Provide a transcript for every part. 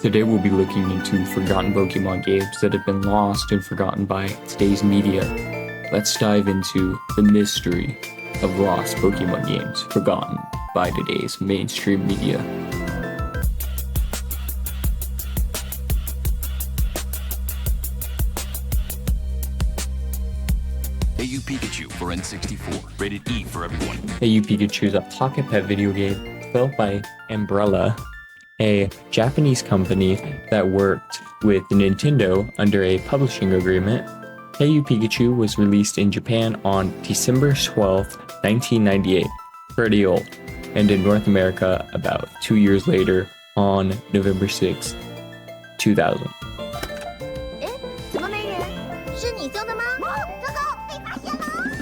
Today we'll be looking into forgotten Pokemon games that have been lost and forgotten by today's media. Let's dive into the mystery of lost Pokemon games forgotten by today's mainstream media. Hey You Pikachu for N64, rated E for everyone. Hey You Pikachu is a pocket pet video game developed by Umbrella, a Japanese company that worked with Nintendo under a publishing agreement. Hey You Pikachu was released in Japan on December 12th, 1998, pretty old, and in North America about 2 years later on November 6th, 2000.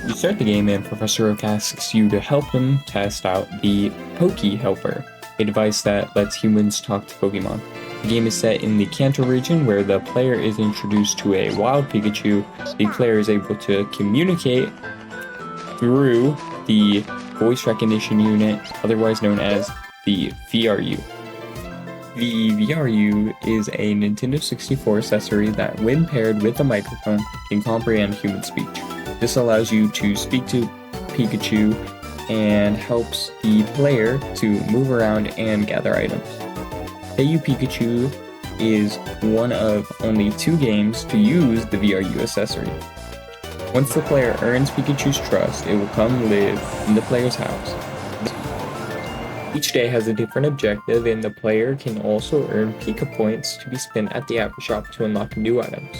You start the game and Professor Oak asks you to help him test out the Poke Helper, a device that lets humans talk to Pokemon. The game is set in the Kanto region where the player is introduced to a wild Pikachu. The player is able to communicate through the voice recognition unit, otherwise known as the VRU. The VRU is a Nintendo 64 accessory that, when paired with a microphone, can comprehend human speech. This allows you to speak to Pikachu and helps the player to move around and gather items. Hey You Pikachu is one of only 2 games to use the VRU accessory. Once the player earns Pikachu's trust, it will come live in the player's house. Each day has a different objective, and the player can also earn Pika points to be spent at the Apple Shop to unlock new items.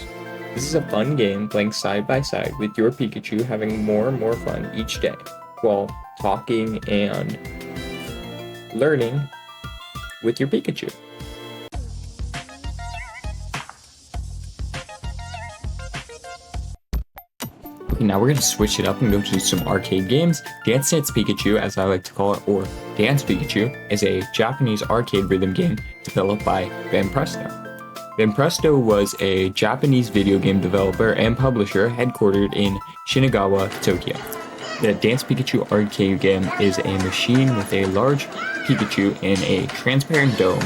This is a fun game playing side by side with your Pikachu, having more and more fun each day while talking and learning with your Pikachu. Okay, now we're going to switch it up and go to some arcade games. Dance Dance Pikachu, as I like to call it, or Dance Pikachu, is a Japanese arcade rhythm game developed by Banpresto. Banpresto was a Japanese video game developer and publisher headquartered in Shinagawa, Tokyo. The Dance Pikachu arcade game is a machine with a large Pikachu in a transparent dome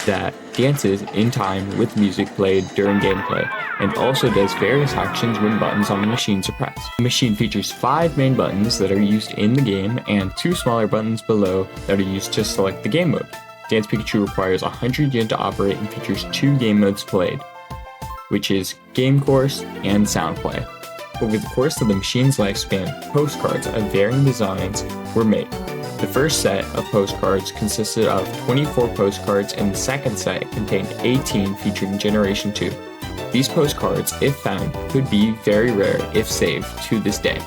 that dances in time with music played during gameplay, and also does various actions when buttons on the machine are pressed. The machine features 5 main buttons that are used in the game and 2 smaller buttons below that are used to select the game mode. Dance Pikachu requires 100 yen to operate and features 2 game modes played, which is Game Course and Sound Play. Over the course of the machine's lifespan, postcards of varying designs were made. The first set of postcards consisted of 24 postcards, and the second set contained 18 featuring Generation 2. These postcards, if found, could be very rare if saved to this day.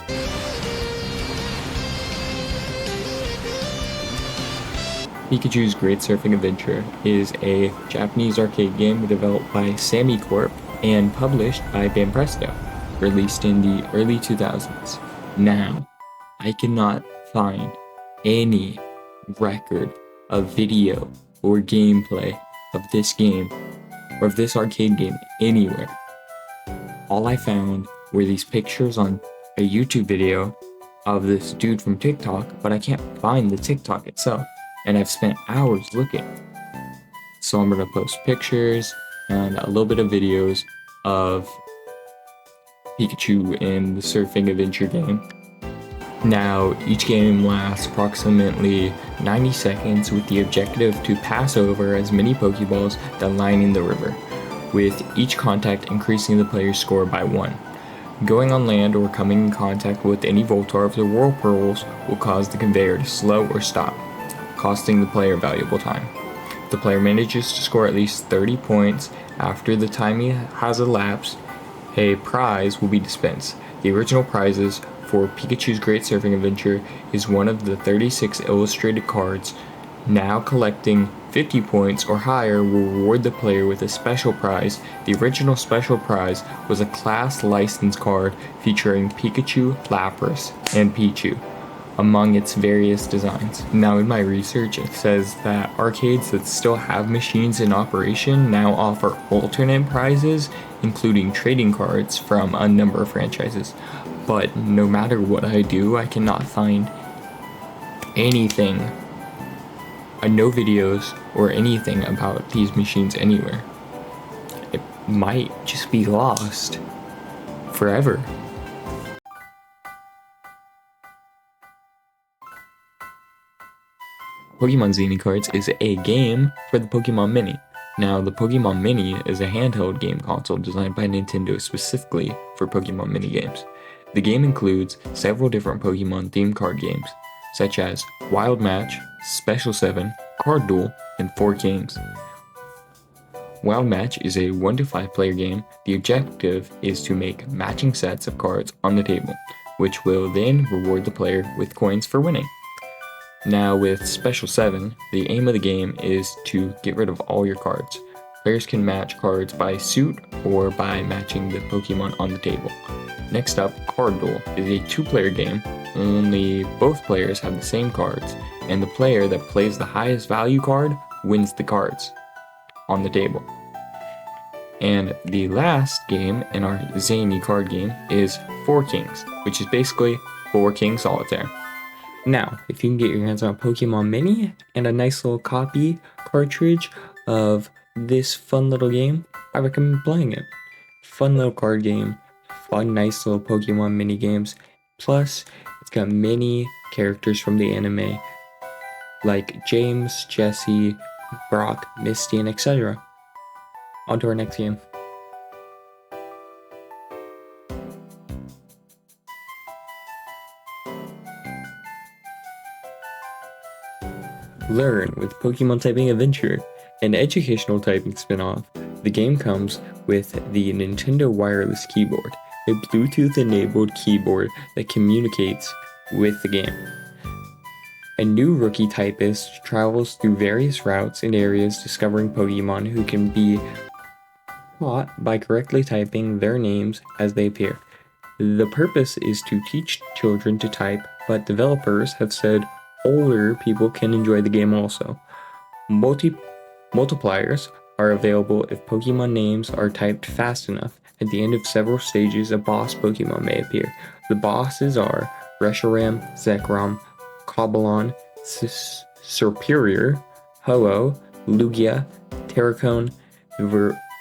Pikachu's Great Surfing Adventure is a Japanese arcade game developed by Sammy Corp and published by Banpresto, released in the early 2000s. Now, I cannot find any record of video or gameplay of this game or of this arcade game anywhere. All I found were these pictures on a YouTube video of this dude from TikTok, but I can't find the TikTok itself, and I've spent hours looking. So I'm gonna post pictures and a little bit of videos of Pikachu in the Surfing Adventure game. Now, each game lasts approximately 90 seconds with the objective to pass over as many Pokeballs that line in the river, with each contact increasing the player's score by 1. Going on land or coming in contact with any Voltarbs or Whirlpools will cause the conveyor to slow or stop, costing the player valuable time. If the player manages to score at least 30 points after the timing has elapsed, a prize will be dispensed. The original prizes for Pikachu's Great Surfing Adventure is one of the 36 illustrated cards. Now collecting 50 points or higher will reward the player with a special prize. The original special prize was a class license card featuring Pikachu, Lapras, and Pichu among its various designs. Now, in my research, it says that arcades that still have machines in operation now offer alternate prizes, including trading cards from a number of franchises. But no matter what I do, I cannot find anything no videos or anything about these machines anywhere. It might just be lost forever. Pokemon Zini Cards is a game for the Pokemon Mini. Now, the Pokemon Mini is a handheld game console designed by Nintendo specifically for Pokemon Mini games. The game includes several different Pokemon themed card games, such as Wild Match, Special 7, Card Duel, and 4 Kings. Wild Match is a 1 to 5 player game. The objective is to make matching sets of cards on the table, which will then reward the player with coins for winning. Now with Special 7, the aim of the game is to get rid of all your cards. Players can match cards by suit or by matching the Pokemon on the table. Next up, Card Duel is a 2-player game, only both players have the same cards, and the player that plays the highest value card wins the cards on the table. And the last game in our zany card game is 4 Kings, which is basically 4 King Solitaire. Now, if you can get your hands on a Pokemon Mini and a nice little copy cartridge of this fun little game, I recommend playing it. Fun little card game, fun nice little Pokemon mini games, plus it's got many characters from the anime like James, Jesse, Brock, Misty, and etc. On to our next game. Learn with Pokemon Typing Adventure, an educational typing spin-off. The game comes with the Nintendo Wireless Keyboard, a Bluetooth-enabled keyboard that communicates with the game. A new rookie typist travels through various routes and areas discovering Pokemon who can be caught by correctly typing their names as they appear. The purpose is to teach children to type, but developers have said older people can enjoy the game also. Multipliers are available if Pokemon names are typed fast enough. At the end of several stages, a boss Pokemon may appear. The bosses are Reshiram, Zekrom, Cobalon, Serperior, Ho-Oh, Lugia, Terracone, Virizion,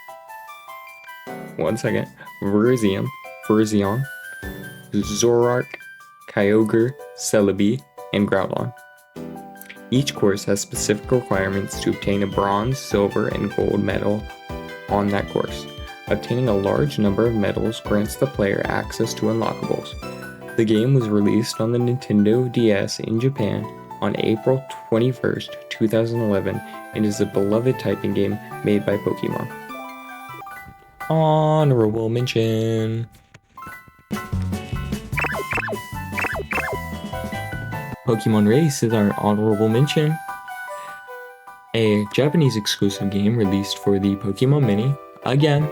Zoroark, Kyogre, Celebi, and Groudon. Each course has specific requirements to obtain a bronze, silver, and gold medal on that course. Obtaining a large number of medals grants the player access to unlockables. The game was released on the Nintendo DS in Japan on April 21st, 2011, and is a beloved typing game made by Pokemon. Honorable mention. Pokémon Race is our honorable mention. A Japanese exclusive game released for the Pokemon Mini. Again,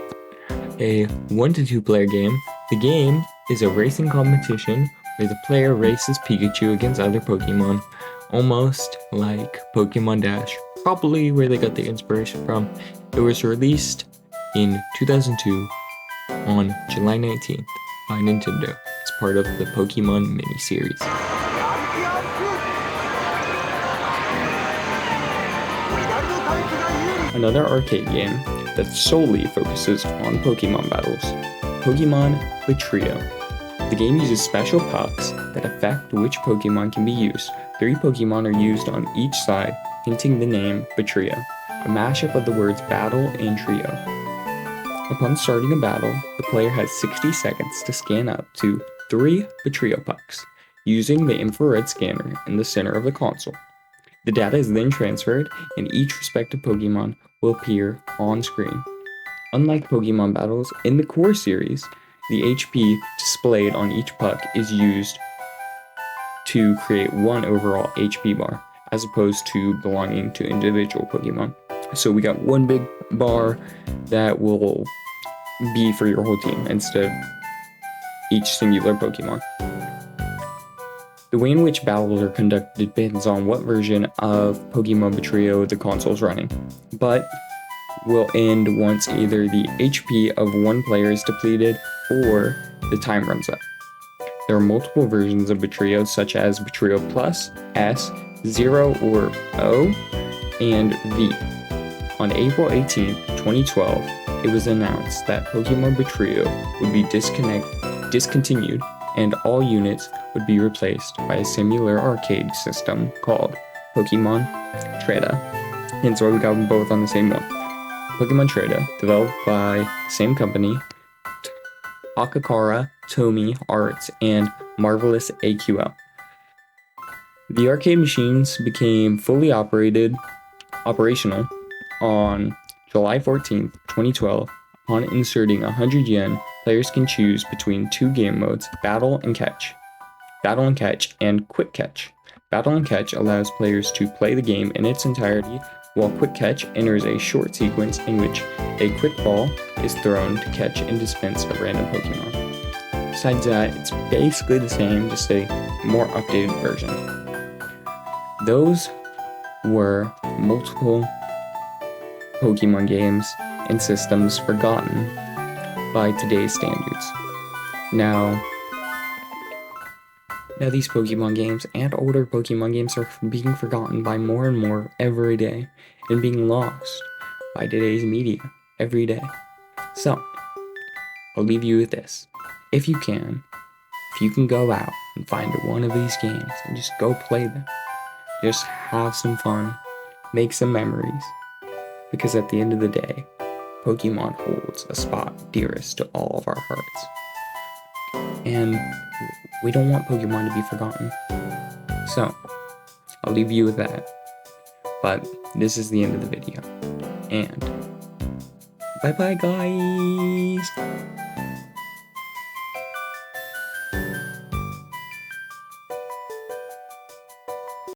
a 1 to 2 player game. The game is a racing competition where the player races Pikachu against other Pokemon, almost like Pokemon Dash, probably where they got the inspiration from. It was released in 2002 on July 19th by Nintendo. It's part of the Pokemon Mini series. Another arcade game that solely focuses on Pokemon battles, Pokemon Trio. The game uses special pucks that affect which Pokemon can be used. 3 Pokemon are used on each side, hinting the name Trio, a mashup of the words battle and trio. Upon starting a battle, the player has 60 seconds to scan up to 3 Trio pucks, using the infrared scanner in the center of the console. The data is then transferred, and each respective Pokemon will appear on screen. Unlike Pokemon battles, in the core series, the HP displayed on each puck is used to create one overall HP bar, as opposed to belonging to individual Pokemon. So we got one big bar that will be for your whole team instead of each singular Pokemon. The way in which battles are conducted depends on what version of Pokemon Trio the console is running, but will end once either the HP of one player is depleted or the time runs up. There are multiple versions of Trio, such as Trio Plus, S, 0, or O, and V. On April 18, 2012, it was announced that Pokemon Trio would be discontinued and all units would be replaced by a similar arcade system called Pokémon Trader. Hence why we got them both on the same one. Pokémon Trader, developed by the same company, Akakara Tomy Arts, and Marvelous AQL. The arcade machines became fully operational on July 14th, 2012. Upon inserting 100 yen, players can choose between two game modes, Battle and Catch, and Quick Catch. Battle and Catch allows players to play the game in its entirety, while Quick Catch enters a short sequence in which a quick ball is thrown to catch and dispense a random Pokemon. Besides that, it's basically the same, just a more updated version. Those were multiple Pokemon games and systems forgotten by today's standards. Now these Pokemon games and older Pokemon games are being forgotten by more and more every day and being lost by today's media every day. So, I'll leave you with this. If you can go out and find one of these games and just go play them, just have some fun, make some memories, because at the end of the day, Pokemon holds a spot dearest to all of our hearts. And we don't want Pokemon to be forgotten. So, I'll leave you with that. But this is the end of the video. And bye bye, guys!